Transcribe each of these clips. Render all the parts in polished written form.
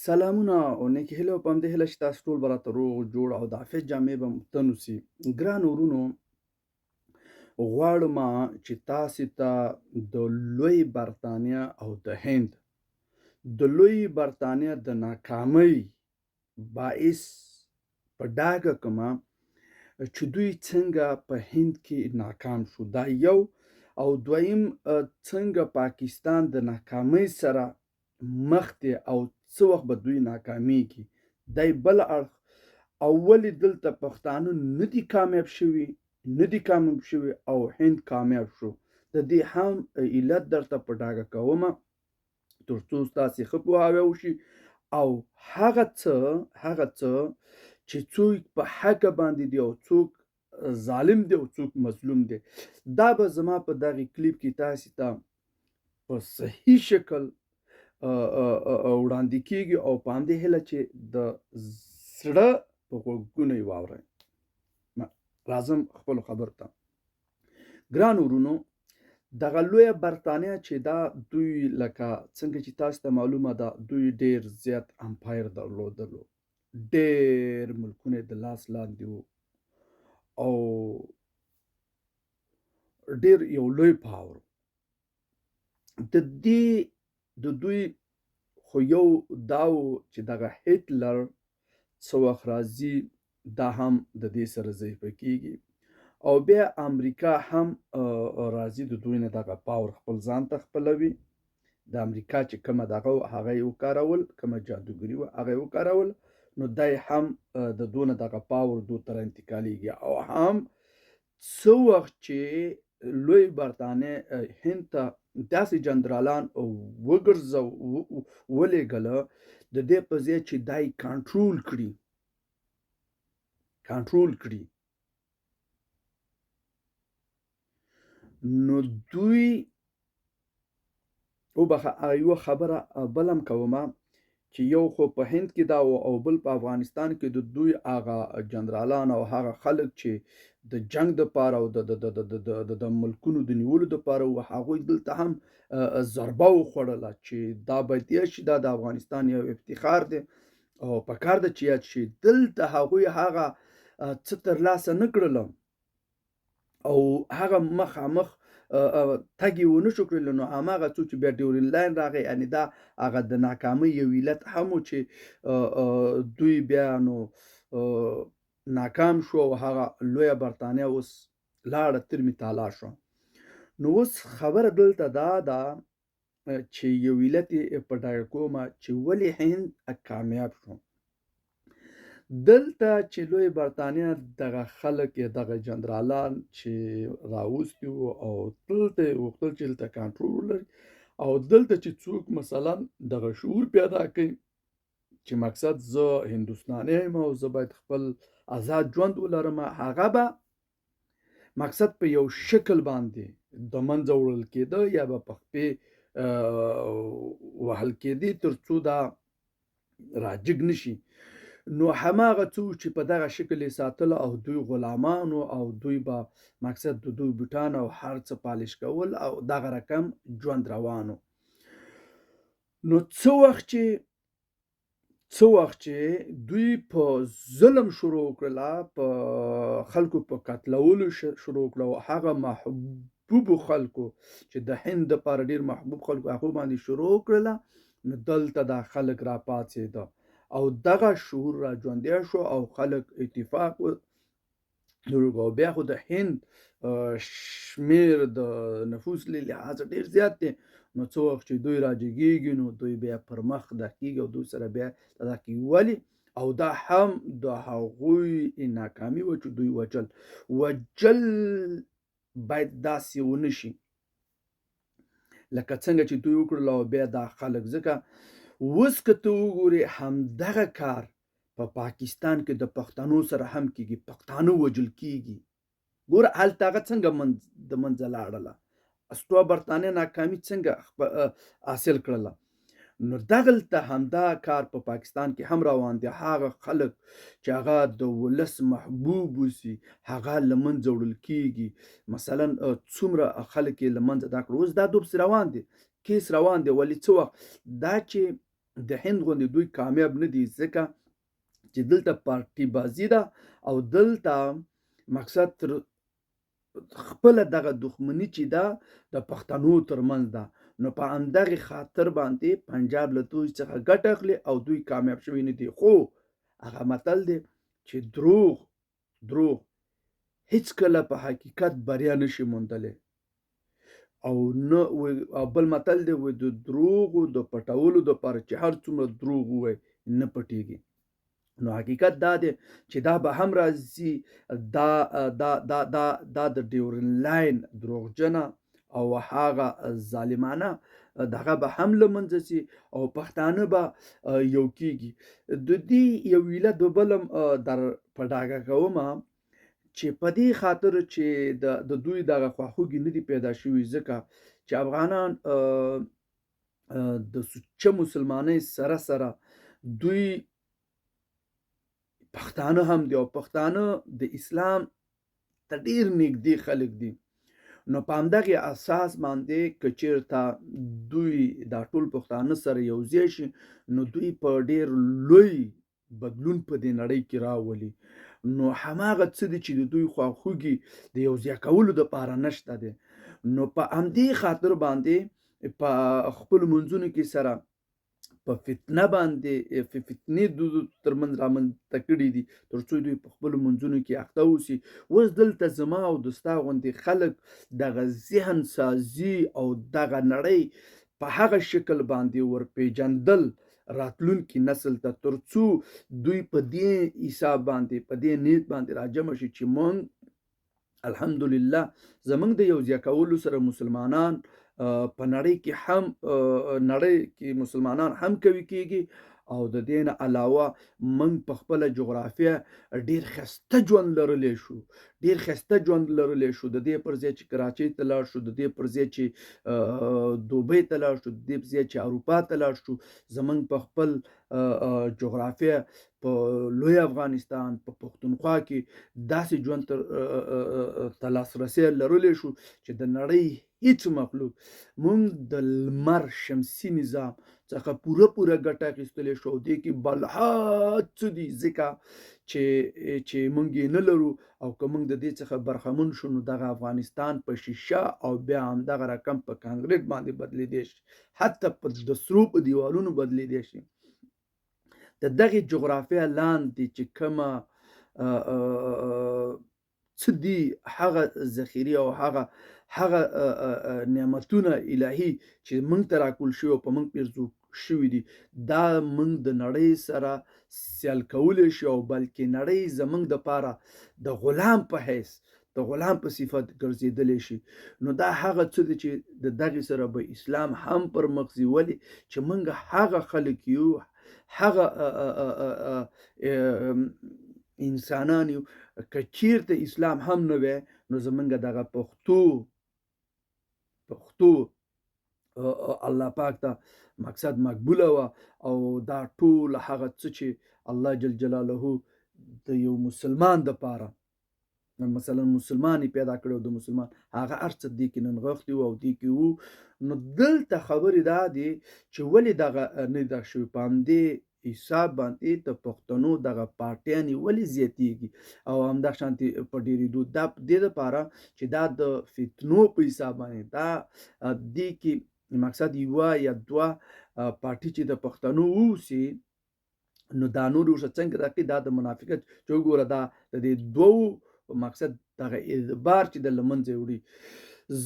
سلامونه او نیکې هیلې او په همدې هیله چې تاسو ټول به راته روغ جوړ او د عافیت جامې به مو تن اوسي. ګرانو وروڼو، غواړمه چې تاسې ته د لوی برطانیه او د هند د لوی برطانیه د ناکامۍ باعث په ډاګه کړمه چې دوی څنګه په هند کې ناکام شو. دا یو. او دویم، څنګه پاکستان د ناکامۍ سره مخ دی او څه وخت به دوی ناکامیږي. دی بل اړخ، او ولې دلته پښتانه نه دي کامیاب شوي او هند کامیاب شو. د دې هم علت درته په ډاګه کومه تر څو ستاسې ښه پوهاوی وشي او هغه څه چې څوک په حقه باندې دی او څوک ظالم دی او څوک مظلوم دی، دا به زما په دغه کلیپ کې تاسې ته په صحیح شکل وړاندې کیږي او په همدې هیله چې د زړه په غوږونه یې واورئ. راځم خپلو خبرو ته. ګرانو وروڼو، دغه لویه برطانیه چې دا دوی لکه څنګه چې تاسو ته معلومه ده، دوی ډیر زیات امپایر درلودلو، ډیر ملکونه د لاس لاندې وو او ډیر یو لوی پاور. د دوی خو یو دا و چې دغه هټلر څه وخت راځي دا هم د دې سره ضعیفه کیږي او بیا امریکا هم راځي د دوی نه دغه پاور خپل ځان ته خپلوي. د امریکا چې کومه دغه هغه یې وکارول، کومه جادوګري وه هغه یې وکارول، نو دی هم د دونه دغه پاور دو تر انتقالیږي او هم څه وخت چې لوی برطانیه هند ته داسې جنرالان ولېږله د دې په ځای چې دی کنټرول کړي، نو دوی یوه خبره بل هم کومه چې یو خو په هند کې دا او بل په افغانستان کې د دوی هغه جنرالان او هغه خلک چې د جنگ دپاره او د ملکونو د نیولو دپاره و، هغوی دلته هم ضربه وخوړله چې دا باید یاد شي، دا د افغانستان یو افتخار دی او پکار ده چې یاد شي. دلته هغوی هغه څه ترلاسه نه کړل او هغه مخامخ تګ یې ونه شو کړلی، نو هماغه څو چې بیا ډیورین لاین راغی، یعنې دا هغه د ناکامۍ یو علت هم و چې دوی بیا نو ناکام شو او هغه لویه برطانیه اوس لاړه ترمې تالا شو. نو اوس خبره دلته دا ده چې یو علت یې په ډاګه کومه چې ولې هند کامیاب شو. دلته چې لوی برطانیه دغه خلک یا دغه جنرالان چې راوستي وو او دلته یې غوښتل چې دلته کنټرول ولري او دلته چې څوک مثلا دغه شعور پیدا کوي چې مقصد زه هندوستانی یم او زه باید خپل آزاد ژوند ولرم، هغه به مقصد په یو شکل باندې د منځه وړل کېده یا به په خپې وهل کېدې تر څو دا راجګ نشي. نو هماغه څو چې په دغه شکل یې ساتله او دوی غلامانو او دوی به مقصد د دوی بوټان او هر څه پالش کول او دغه رقم ژوند روانو. نو څه وخت چې دوی په ظلم شروع کړله، په خلکو په قتلولو شروع کړه او هغه محبوبو خلکو چې د هند دپاره ډېر محبوب خلکو هغو باندې شروع کړله، نو دلته دا خلک راپاڅېده او دغه شعور را ژوندی شو او خلک اتفاق او بیا خو د هند شمیر د نفوس له لحاظه ډېر زیات دی، نو څه وخت چې دوی راجګېږي نو دوی بیا پر مخ کېږي او دوی سره بیا دا کوي. ولې؟ او دا هم د هغوی ناکامي وه چې دوی وجل باید داسې ونه شي لکه څنګه چې دوی وکړل او بیا دا خلک. ځکه اوس که ته وګورې همدغه کار په پاکستان کې د پښتنو سره هم کېږي، پښتانه وژل کېږي. ګوره هلته هغه څنګه د منځه لاړله، اسټوا برطانیه ناکامي څنګه حاصل کړله، نو دغلته همدا کار په پاکستان کې هم روان دی. هغه خلک چې هغه د ولس محبوب اوسي هغه له منځه وړل کېږي. مثلا څومره خلک یې له منځه دا کړه. اوس دا دوبس روان دی، کیس روان دی. ولې څه وخت دا چې د هند غوندې دوی کامیاب نه دي، ځکه چې دلته پارټي بازي ده او دلته مقصد تر خپله دغه دښمني چې ده د پښتنو ترمنځ ده. نو په همدغې خاطر باندې پنجاب له دوی څخه ګټه اخلي او دوی کامیاب شوي نه دي. خو هغه متل دی چې دروغ هیڅکله په حقیقت بریا نشي موندلی، او نه او بل متل دی د دروغو د پټولو دپاره چې هر څومره دروغ ووایي نه پټیږي. نو حقیقت دا دی چې دا به هم راځي، دا د ډیورن لاین دروغجنه او هغه ظالمانه دغه به هم له منځه ځي او پښتانه به یو کیږي. د دې یو علت بلم در په ډاګه کومه چې په دې خاطر چې د دوی دغه خواخوږي نه دي پیدا شوي، ځکه چې افغانان د سوچه مسلمانۍ سره سره دوی پښتانه هم دي او پښتانه د اسلام ته ډیر نږدې خلک دي. نو په همدغې اساس باندې که چېرته دوی دا ټول پښتانه سره یوځای شي، نو دوی په ډیر لوی بدلون په دې نړۍ کې راولي. نو هماغه څه دي چې د دوی خواخوږي د یوځای کولو دپاره نشته دی. نو په همدې خاطر باندې په خپلو منځونو کې سره په فتنه باندې فتنې د ترمنځ رامنځته کړي دي، تر څو دوی په خپلو منځونو کې اخته اوسي. اوس دلته زما او د ستا غوندې خلک دغه ذهن سازي او دغه نړۍ په هغه شکل باندې ورپېژندل راتلونکي نسل ته، تر څو دوی په دې حساب باندې په دې نیت باندې راجمع شي چې موږ الحمدلله زمونږ د یوځای کولو سره مسلمانان په نړۍ کې مسلمانان هم قوي کیږي، او د دې نه علاوه موږ په خپله جغرافیه ډیر ښایسته ژوند لرلی شو، د دې پر ځای چې کراچۍ ته لاړ شو، د دې پر ځای چې دوبۍ ته لاړ شو، د دې پر ځای چې اروپا ته لاړ شو، زموږ په خپل جغرافیه په لوی افغانستان په پښتونخوا کې داسې ژوند ته لاسرسی لرلی شو چې د نړۍ هیڅ مخلوق موږ د لمر شمسي نظام څخه پوره ګټه اخیستلی شو. دې کې بلحات څه دي، ځکه چې موږ یې نه لرو، او که موږ د دې څخه برخمن شو نو دغه افغانستان په شیشه او بیا همدغه رقم په کانکریټ باندې بدلیدی شي، حتی د سرو په دیوالونو بدلیدی شي. د دغې جغرافیه لاندې چې کومه څه دي هغه ذخیرې او هغه نعمتونه الهي چې موږ ته راکول شوي او په موږ پیرزو شوي دي، دا موږ د نړۍ سره سیال کولی شي، او بلکې نړۍ زموږ دپاره د غلام په حیث د غلام په صفت ګرځېدلی شي. نو دا هغه څه دي چې د دغې سره به اسلام هم پر مخ ځي، ولې چې موږ هغه خلک یو، هغه انسانان یو. که چیرته اسلام هم نه وی نو زمونږ دغه پښتو الله پاک ته مقصد مقبوله وه، او دا ټول هغه څه چې الله جل جلاله د یو مسلمان دپاره مثلا مسلمان پیدا کړو، د مسلمان هغه هر څه دې کې ننغښتي وو او دې کې وو. نو دلته خبرې دا دي چې ولې دغه نه ده شوي، په همدې حساب باندې د پښتنو دغه پارټیانې ولې زیاتیږي او همداشانتې په ډېرېدو، دا په دې دپاره چې دا د فتنو په حساب باندې دا دې کې مقصد یوه یا دوه پارټي چې د پښتنو اوسي، نو دا نور ورسره څنګه راکړي، دا د منافقت چې وګوره دا د دې دوو مقصد دغه اعتبار چې د له منځه وړي.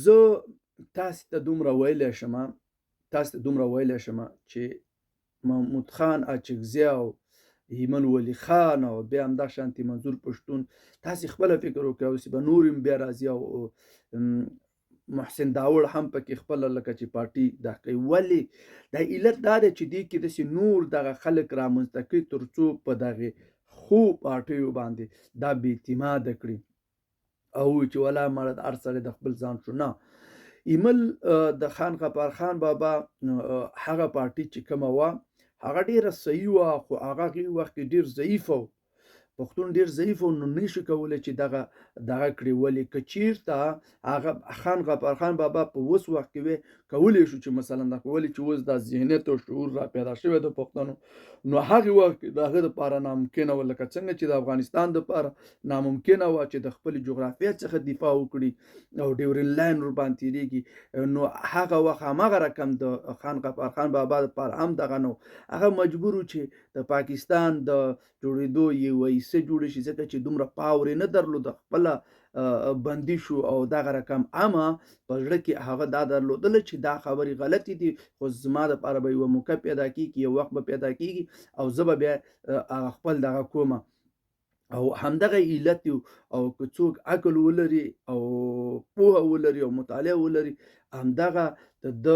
زه تاسې ته دومره ویلی شم چې محمود خان اچکزي او هیمن ولی خان او بیا همداشانتې منظور پښتون، تاسې خپله فکر وکړئ، اوس به نور هم بیا راځي او محسن داوړ هم پکې خپله لکه چې پارټي دا کوي. ولې دا علت دا دی چې دې کې داسې نور دغه خلک رامنځته کړي تر څو په دغې خو پارټیو باندې دا بې اعتماده کړي او چې ولا مړه هر سړی د خپل ځان شو. نه، ایمل د خان غفار خان بابا هغه پارټي چې کومه وه هغه ډېره صحیح وه، خو هغه وخت کې ډېر ضعیفه و، پښتون ډیر ضعیف او نشي کولای چې دغه کړي. ولې که چیرته هغه خان غفار خان بابا په اوس وخت کې کولی شو چې مثلا دا کولی چې اوس د ذهنیت او شعور را پیدا شوی د پښتنو، نو هغه وخت د هغه لپاره ناممکنه و، لکه څنګه چې د افغانستان لپاره ناممکنه و چې د خپل جغرافیه څخه دفاع وکړي او ډیورن لاین ور باندې تیریږي. نو هغه وخت هماغه رقم د خان غفار خان بابا لپاره هم دغه نو هغه مجبور و چې د پاکستان د جوړېدو یو حصه جوړ شي، ځکه چې دومره پاور نه درلود، خپل بندي شو او دغه رقم اما په زړه کې هغه دا درلودل چې دا خبرې غلطي دي، خو زما دپاره به یوه موقع پیدا کېږي، یو وخت به پیدا کېږي او زه به بیا خپل دغه کومه. او همدغه علت او که څوک عقل ولري او پوهه ولري او مطالعه ولري، همدغه د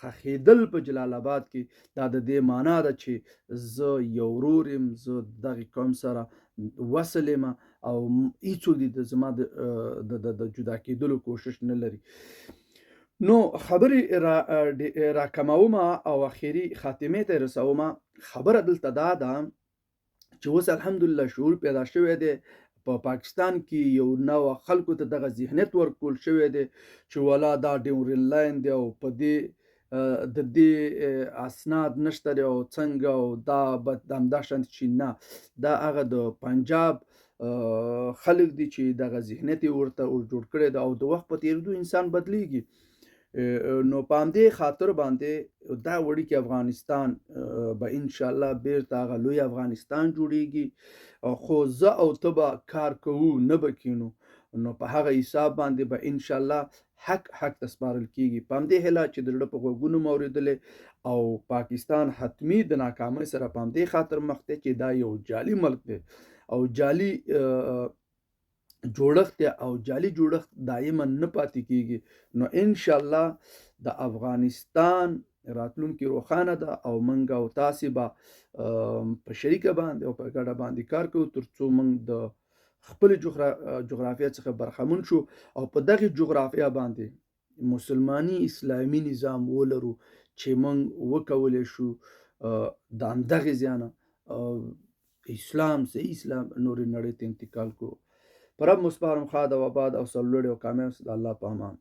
خښېدل په جلال آباد کې دا د دې معنا ده چې زه یو ورور یم، زه دغه قوم سره وصل یم او هیڅوک دې زما د جدا کېدلو کوشش نه لري. نو خبرې را کمومه او اخري خاتمې ته رسومه. خبره دلته دا ده چې اوس الحمدلله شعور پیدا شوی دی په پاکستان کې، یو نوع خلکو ته دغه ذهنیت ورکول شوی دی چې ولا دا ډیورن لاین دی او په دې د دې اسناد نشته دی او څنګه او دا همداشان چې نه، دا هغه د پنجاب خلک دي چې دغه ذهنیت ورته جوړ کړی دی او د وخت په تیریدو انسان بدلیږي. نو په همدې خاطر باندې دا وړوکی افغانستان به انشاءالله بیرته هغه لوی افغانستان جوړیږي، خو زه او ته به کار کوو، نه به کینو. نو په هغه حساب باندې به انشاءالله حق ته سپارل کیږي. په همدې هیله چې د زړه په غوږونو مو اورېدلې او پاکستان حتمي د ناکامۍ سره په همدې خاطر مخ دی چې دا یو جعلي ملک دی او جعلي جوړښت دی او جعلي جوړښت دایما نه پاتې کیږي. نو انشاءالله د افغانستان راتلونکي روښانه ده او موږ او تاسې به په شریکه باندې او په ګډه باندې کار کوو تر څو موږ د خپل جغرافیه څخه برخمن شو او په دغه جغرافیه باندې مسلماني اسلامي نظام ولرو چې موږ وکولی شو د همدغې ځایه اسلام صحیح اسلام نورې نړۍ ته انتقال کو. په رب مو سپارم، ښاد او آباد او سرلوړي او کامیاب د الله په امان.